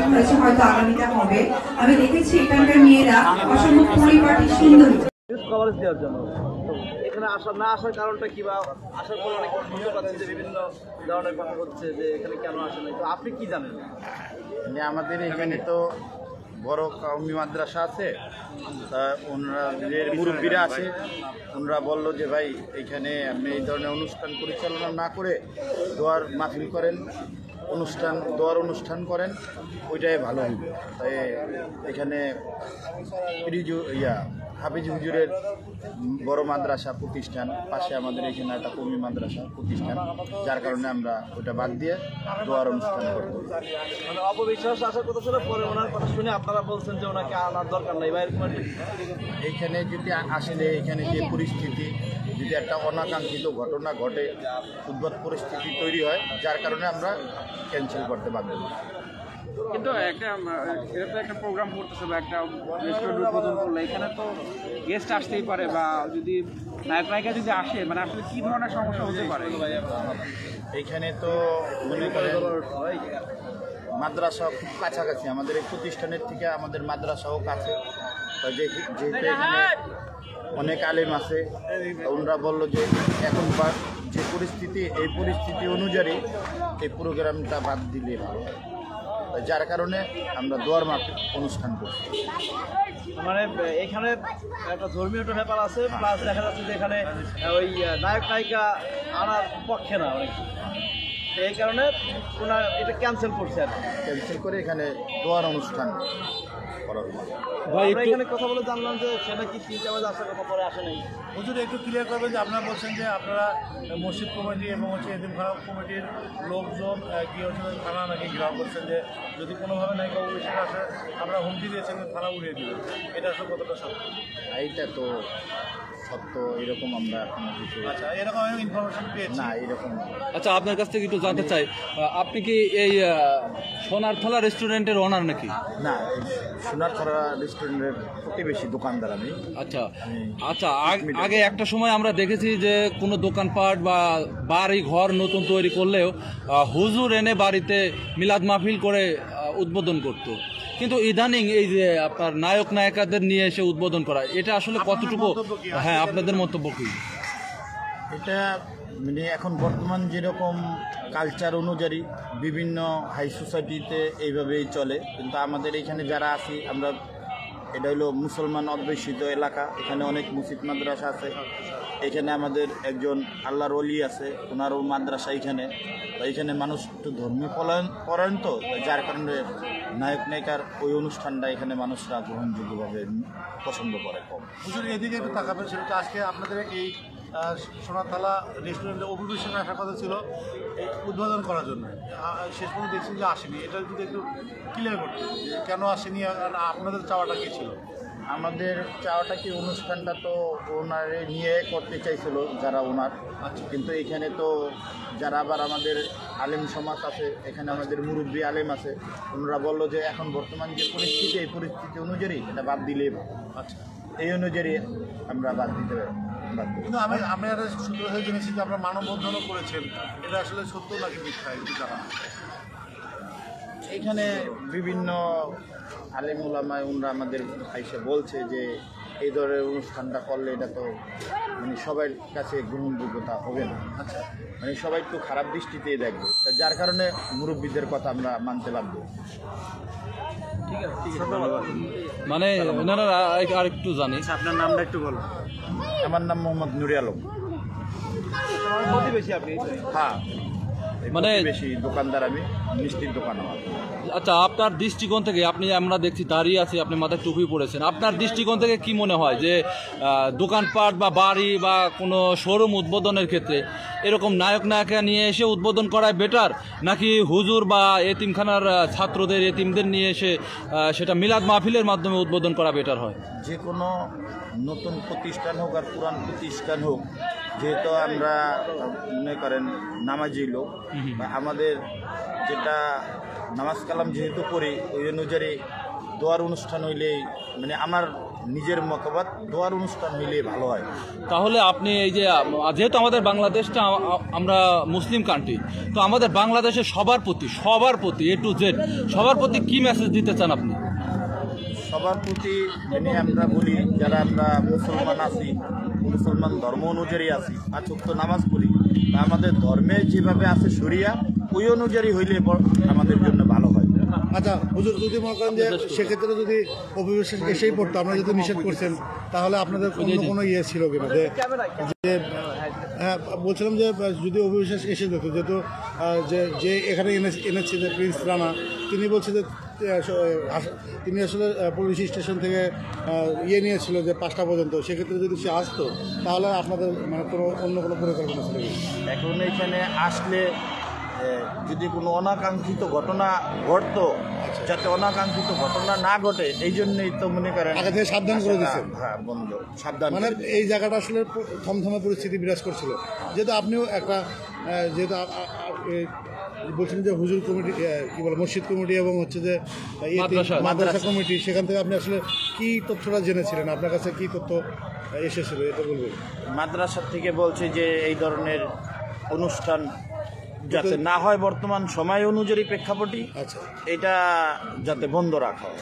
আয়োজন হয়েছে, হয়তো আগামীতে হবে। আমি দেখেছি এখানকার মেয়েরা অসম্ভব পরিপাটি সুন্দরী। কভারেজ দেওয়ার জন্য এখানে না আসার কারণটা কি, বা আসার পর অনেক বুঝতে পারছেন যে বিভিন্ন ধরনের কথা হচ্ছে যে এখানে কেন আসে নাই, তো আপনি কি জানেন? আমাদের এখানে তো বড় কওমি মাদ্রাসা আছে, তা ওনারা যে মুরব্বীরা আছে ওনারা বললো যে ভাই এখানে আপনি এই ধরনের অনুষ্ঠান পরিচালনা না করে দোয়ার মাহফিল করেন, দোয়ার অনুষ্ঠান করেন, ওইটাই ভালো হইবে। তাই এখানে হাফিজ হুজুরের বড় মাদ্রাসা প্রতিষ্ঠান, পাশে আমাদের এখানে একটা কওমি মাদ্রাসা প্রতিষ্ঠান, যার কারণে আমরা ওটা বাদ দিয়ে দোয়ার অনুষ্ঠান করব। মানে অপবিশ্বাস আসার কথা ছিল, পরে ওনার কথা শুনে আপনারা বলছেন যে ওনাকে আনার দরকার নাই। এইখানে যদি আসলে এখানে যে পরিস্থিতি, যদি একটা অনাকাঙ্ক্ষিত ঘটনা ঘটে, উদ্ভট পরিস্থিতি তৈরি হয়, যার কারণে আমরা ক্যান্সেল করতে বাধ্য হই। কিন্তু এটা তো একটা প্রোগ্রাম করতেছে বা একটা রেস্টুরেন্ট উদ্বোধন করলে এখানে তো গেস্ট আসতেই পারে, বা যদি নায়ক নায়িকা যদি আসে, মানে আসলে কি ধরনের সমস্যা হতে পারে? এইখানে তো মনে করেন মাদ্রাসা খুব কাছাকাছি, আমাদের এই প্রতিষ্ঠানের থেকে আমাদের মাদ্রাসাও কাছে, যেহেতু এখানে অনেক আলেম আছে, ওনারা বললো যে এখন যে পরিস্থিতি, এই পরিস্থিতি অনুযায়ী এই প্রোগ্রামটা বাদ দিলে ভালো, যার কারণে আমরা দোয়ার মাহফিল অনুষ্ঠান করছি। মানে এখানে একটা ধর্মীয় ব্যাপার আছে, প্লাস দেখা যাচ্ছে যে এখানে ওই নায়ক নায়িকা আনার পক্ষে না অনেক, এই কারণে ওনার এটা ক্যান্সেল করছে আর কি। ক্যান্সেল করে এখানে দোয়ার অনুষ্ঠান করা হলো। আমরা এখানে কথা বলে জানলাম যে সে নাকি 3টা বাজে আসার কথা, পরে আসে নাই। হুজুর একটু ক্লিয়ার করবেন যে আপনারা বলছেন যে আপনারা মসজিদ কমিটি এবং এতিমখানা কমিটির লোকজন কি হচ্ছে থানা নাকি ঘেরাও করছেন, যে যদি কোনোভাবে নায়িকা অভিষেক আসে আমরা হুমকি দিয়েছেন যে থানা উড়িয়ে দিবেন, এটা আসলে কতটা সত্য? এইটা তো সত্য এরকম আমরা কোনো কিছু, আচ্ছা এরকম আমি ইনফরমেশন পেয়েছি না এরকম। আচ্ছা, আপনার কাছ থেকে একটু জানতে চাই, আপনি কি এই সোনারতলা রেস্টুরেন্টের ওনার নাকি? না, সোনারতলা রেস্টুরেন্টের প্রতিবেশী দোকানদার আমি। আচ্ছা আচ্ছা, আগে একটা সময় আমরা দেখেছি যে কোনো দোকানপাট বা বাড়ি ঘর নতুন তৈরি করলেও হুজুর এনে বাড়িতে মিলাদ মাহফিল করে উদ্বোধন করত, কিন্তু ইদানিং এই যে আপনার নায়ক নায়িকাদের নিয়ে এসে উদ্বোধন করা, এটা আসলে কতটুকু? হ্যাঁ, আপনাদের মন্তব্য কি? এটা মানে এখন বর্তমান যেরকম কালচার অনুযায়ী বিভিন্ন হাই সোসাইটিতে এইভাবেই চলে, কিন্তু আমাদের এখানে যারা আছি আমরা, এটা হলো মুসলমান অধ্যুষিত এলাকা, এখানে অনেক মসজিদ মাদ্রাসা আছে, এখানে আমাদের একজন আল্লাহর ওলি আছে, ওনারও মাদ্রাসা এখানে, তো এখানে মানুষ একটু ধর্মীয় পরায়ণ, তো যার কারণে নায়ক নায়িকার ওই অনুষ্ঠানটা এখানে মানুষরা গ্রহণযোগ্যভাবে পছন্দ করে কম। হুজুর এদিকে একটু তাকাবেন, সেটা আজকে আপনাদের এই সোনারতলা রেস্টুরেন্টে অভিবেশন আসার কথা ছিল উদ্বোধন করার জন্য, শেষ পর্যন্ত দেখছেন যে আসেনি, এটা যদি একটু ক্লিয়ার করতে যে কেন আসেনি, আপনাদের চাওয়াটা কী ছিল? আমাদের চাওয়াটা কি, অনুষ্ঠানটা তো ওনারে নিয়ে করতে চাইছিল যারা ওনার, কিন্তু এখানে তো যারা আবার আমাদের আলেম সমাজ আছে, এখানে আমাদের মুরব্বী আলেম আছে, ওনারা বললো যে এখন বর্তমান যে পরিস্থিতি, এই পরিস্থিতি অনুযায়ী এটা বাদ দিলেই ভালো। আচ্ছা, এই অনুযায়ী আমরা বাদ দিতে পারি। কিন্তু আমি একটা সূত্র হয়ে জেনেছি যে আপনারা মানববন্ধনও করেছেন, এটা আসলে সত্য নাকি মিথ্যা একটু জানা? এখানে বিভিন্ন আলেম ওলামায় ওনারা আমাদের এসে বলছে যে এই ধরনের অনুষ্ঠানটা করলে এটা তো মানে সবার কাছে গ্রহণযোগ্যতা হবে না, আচ্ছা মানে সবাই একটু খারাপ দৃষ্টিতেই দেখবে, যার কারণে মুরব্বীদের কথা আমরা মানতে বাধ্য। ঠিক আছে, ধন্যবাদ। মানে ওনারা আর একটু জানি, আপনার নামটা একটু বলুন। আমার নাম মোহাম্মদ নুরে আলম। প্রতিবেশী আপনি? হ্যাঁ, মানে বেশি দোকানদার আমি, মিষ্টির দোকান আমার। আচ্ছা, আপনার দৃষ্টিকোণ থেকে, আপনি আমরা দেখছি দাঁড়িয়ে আছি, আপনি মাথায় টুপি পরেছেন, আপনার দৃষ্টিকোণ থেকে কি মনে হয় যে দোকানপাট বা বাড়ি বা কোনো শোরুম উদ্বোধনের ক্ষেত্রে এরকম নায়ক নায়িকা নিয়ে এসে উদ্বোধন করাই বেটার, নাকি হুজুর বা এতিমখানার ছাত্রদের এতিমদের নিয়ে এসে সেটা মিলাদ মাহফিলের মাধ্যমে উদ্বোধন করা বেটার হয়? যে কোনো নতুন প্রতিষ্ঠান হোক আর পুরান প্রতিষ্ঠান হোক, যেহেতু আমরা মনে করেন নামাজি লোক, আমাদের যেটা নামাজ কালাম যেহেতু করি, ওই অনুযায়ী দোয়ার অনুষ্ঠান হইলেই মানে আমার নিজের মতবাদ দোয়ার অনুষ্ঠান হইলেই ভালো হয়। তাহলে আপনি এই যে যেহেতু আমাদের বাংলাদেশটা আমরা মুসলিম কান্ট্রি, তো আমাদের বাংলাদেশের সবার প্রতি A to Z সবার প্রতি কি মেসেজ দিতে চান আপনি? সবার প্রতি মানে আমরা বলি যারা আমরা মুসলমান আছি, মুসলমান ধর্ম অনুযায়ী আছি, 5 ওয়াক্ত নামাজ পড়ি, তা আমাদের ধর্মে যেভাবে আছে শরিয়া ওই অনুযায়ী হইলে আমাদের জন্য ভালো হয়। আচ্ছা হুজুর, যদি মনে করেন যে সেক্ষেত্রে যদি অভিবিশ্বাস এসেই পড়তো, আমরা যদি নিষেধ করছেন, তাহলে আপনাদের অন্য কোনো ইয়ে ছিল কিনা যে হ্যাঁ বলছিলাম যে যদি অভিবিশ্বাস এসে যেত, যেহেতু যে এখানে এনেছে যে প্রিন্স রানা, তিনি বলছে যে তিনি আসলে পুলিশ স্টেশন থেকে ইয়ে নিয়েছিল যে 5টা পর্যন্ত, সেক্ষেত্রে যদি সে আসতো তাহলে আপনাদের মানে কোনো অন্য কোনো পরিকল্পনা ছিল? এখন এখানে আসলে যদি কোনো অনাকাঙ্ক্ষিত ঘটনা ঘটতো, যাতে অনাকাঙ্ক্ষিত ঘটনা না ঘটে এই জন্যই তো মনে করেন আগে থেকে সাবধান করে দিচ্ছে। হ্যাঁ বন্ধ, সাবধান। মানে এই জায়গাটা আসলে থমথমে পরিস্থিতি বিরাজ করছিল, যেহেতু আপনিও একটা যেহেতু বলছেন যে হুজুর কমিটি কি বলে মসজিদ কমিটি এবং হচ্ছে যে মাদ্রাসা কমিটি, সেখান থেকে আপনি আসলে কি তথ্যটা জেনেছিলেন, আপনার কাছে কি তথ্য এসেছিল এটা বলবেন? মাদ্রাসা থেকে বলছে যে এই ধরনের অনুষ্ঠান যাতে না হয় বর্তমান সময় অনুযায়ী প্রেক্ষাপটই, আচ্ছা, এটা যাতে বন্ধ রাখা হয়।